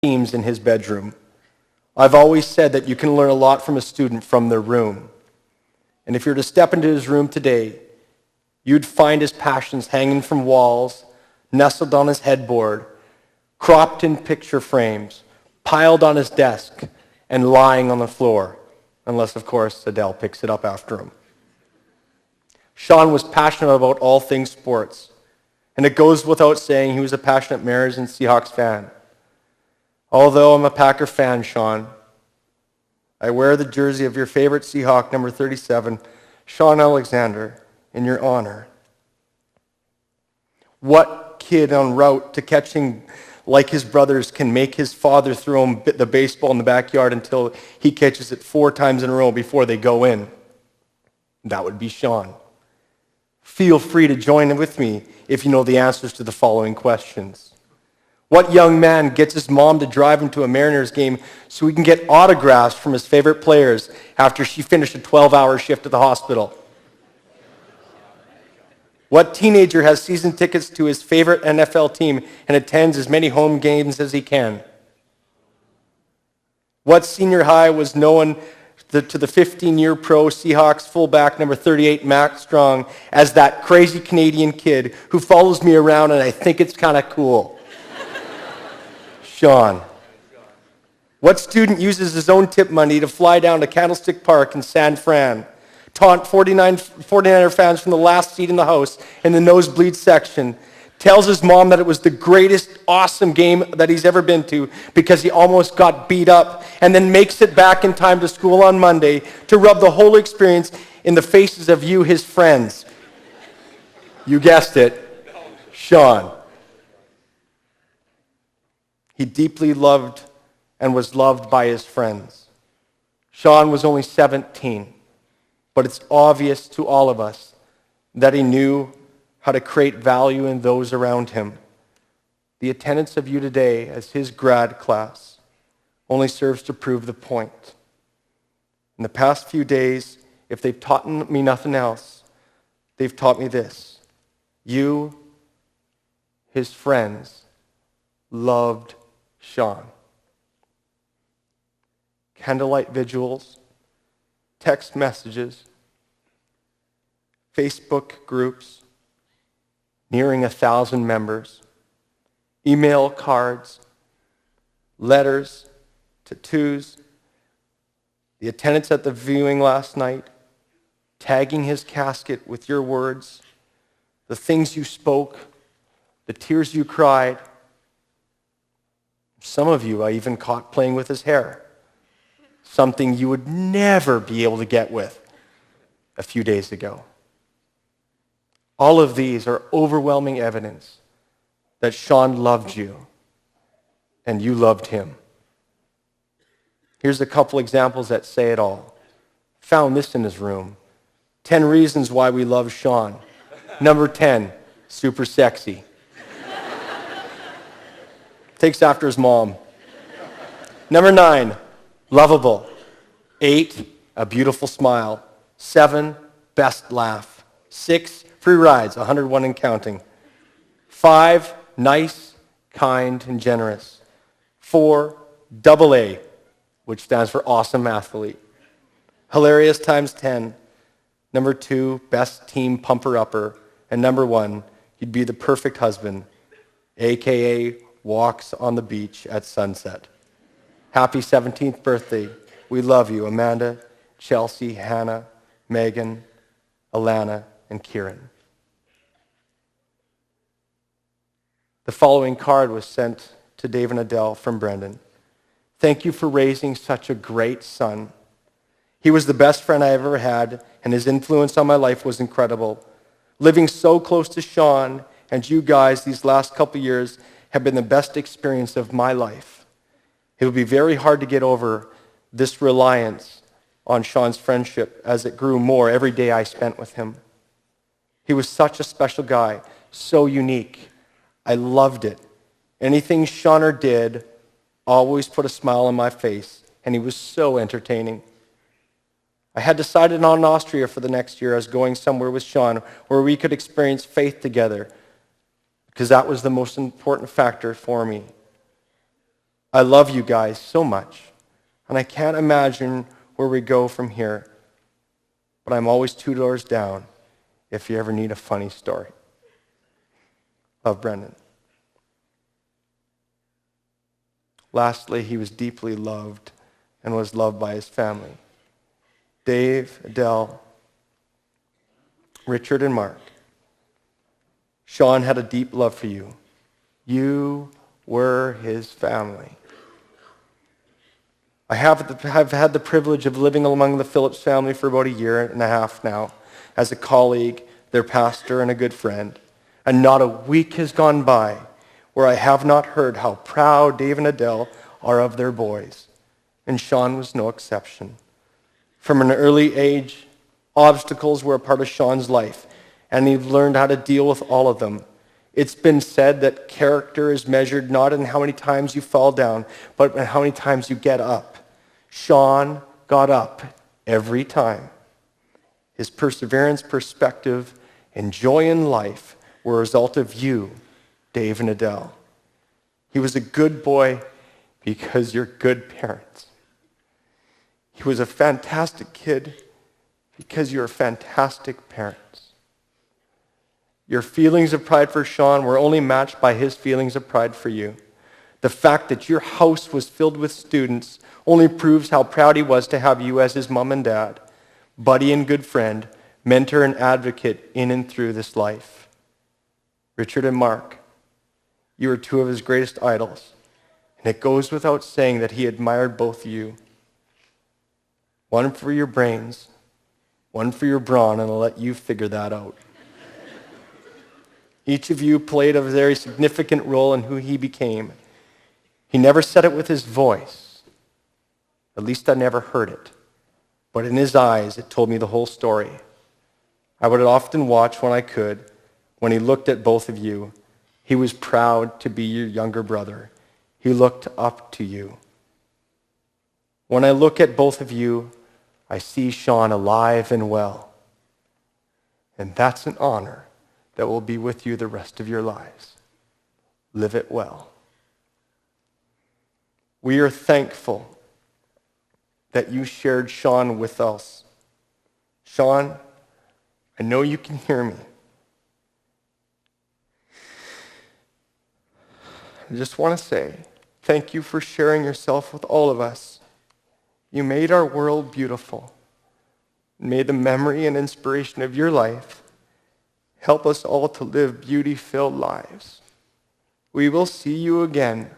themes in his bedroom. I've always said that you can learn a lot from a student from their room. And if you were to step into his room today, you'd find his passions hanging from walls, nestled on his headboard, cropped in picture frames, piled on his desk, and lying on the floor, unless, of course, Adele picks it up after him. Sean was passionate about all things sports, and it goes without saying he was a passionate Mariners and Seahawks fan. Although I'm a Packer fan, Sean, I wear the jersey of your favorite Seahawk, number 37, Sean Alexander, in your honor. What kid en route to catching like his brothers can make his father throw him the baseball in the backyard until he catches it 4 times in a row before they go in? That would be Sean. Feel free to join in with me if you know the answers to the following questions. What young man gets his mom to drive him to a Mariners game so he can get autographs from his favorite players after she finished a 12-hour shift at the hospital? What teenager has season tickets to his favorite NFL team and attends as many home games as he can? What senior high was known to the 15-year pro Seahawks fullback number 38, Matt Strong, as that crazy Canadian kid who follows me around and I think it's kind of cool? Sean. What student uses his own tip money to fly down to Candlestick Park in San Fran, taunt 49er fans from the last seat in the house in the nosebleed section, tells his mom that it was the greatest, awesome game that he's ever been to because he almost got beat up, and then makes it back in time to school on Monday to rub the whole experience in the faces of you, his friends? You guessed it, Sean. He deeply loved and was loved by his friends. Sean was only 17, but it's obvious to all of us that he knew how to create value in those around him. The attendance of you today as his grad class only serves to prove the point. In the past few days, if they've taught me nothing else, they've taught me this. You, his friends, loved Sean. Candlelight vigils, text messages, Facebook groups, nearing 1,000 members, email cards, letters, tattoos, the attendance at the viewing last night, tagging his casket with your words, the things you spoke, the tears you cried. Some of you I even caught playing with his hair, something you would never be able to get with a few days ago. All of these are overwhelming evidence that Sean loved you and you loved him. Here's a couple examples that say it all. Found this in his room. 10 reasons why we love Sean. Number 10, super sexy. Takes after his mom. Number 9, lovable. 8, a beautiful smile. 7, best laugh. 6, free rides, 101 and counting. 5, nice, kind, and generous. 4, double A, which stands for awesome athlete. Hilarious times 10. Number 2, best team pumper-upper. And number 1, you'd be the perfect husband, a.k.a. walks on the beach at sunset. Happy 17th birthday. We love you, Amanda, Chelsea, Hannah, Megan, Alana, and Kieran. The following card was sent to Dave and Adele from Brendan. Thank you for raising such a great son. He was the best friend I ever had, and his influence on my life was incredible. Living so close to Sean and you guys these last couple years have been the best experience of my life. It would be very hard to get over this reliance on Sean's friendship as it grew more every day I spent with him. He was such a special guy, so unique. I loved it. Anything Sean did always put a smile on my face, and he was so entertaining. I had decided on Austria for the next year as going somewhere with Sean where we could experience faith together, because that was the most important factor for me. I love you guys so much, and I can't imagine where we go from here, but I'm always 2 doors down if you ever need a funny story. Love, Brendan. Lastly, he was deeply loved and was loved by his family. Dave, Adele, Richard, and Mark. Sean had a deep love for you. You were his family. I have had the privilege of living among the Phillips family for about 1.5 years now, as a colleague, their pastor, and a good friend. And not a week has gone by where I have not heard how proud Dave and Adele are of their boys. And Sean was no exception. From an early age, obstacles were a part of Sean's life, and he learned how to deal with all of them. It's been said that character is measured not in how many times you fall down, but in how many times you get up. Sean got up every time. His perseverance, perspective, and joy in life were a result of you, Dave and Adele. He was a good boy because you're good parents. He was a fantastic kid because you're fantastic parents. Your feelings of pride for Sean were only matched by his feelings of pride for you. The fact that your house was filled with students only proves how proud he was to have you as his mom and dad, buddy and good friend, mentor and advocate in and through this life. Richard and Mark, you are 2 of his greatest idols, and it goes without saying that he admired both of you. One for your brains, one for your brawn, and I'll let you figure that out. Each of you played a very significant role in who he became. He never said it with his voice. At least I never heard it. But in his eyes, it told me the whole story. I would often watch when I could. When he looked at both of you, he was proud to be your younger brother. He looked up to you. When I look at both of you, I see Sean alive and well. And that's an honor that will be with you the rest of your lives. Live it well. We are thankful that you shared Sean with us. Sean, I know you can hear me. I just want to say thank you for sharing yourself with all of us. You made our world beautiful. May the memory and inspiration of your life help us all to live beauty-filled lives. We will see you again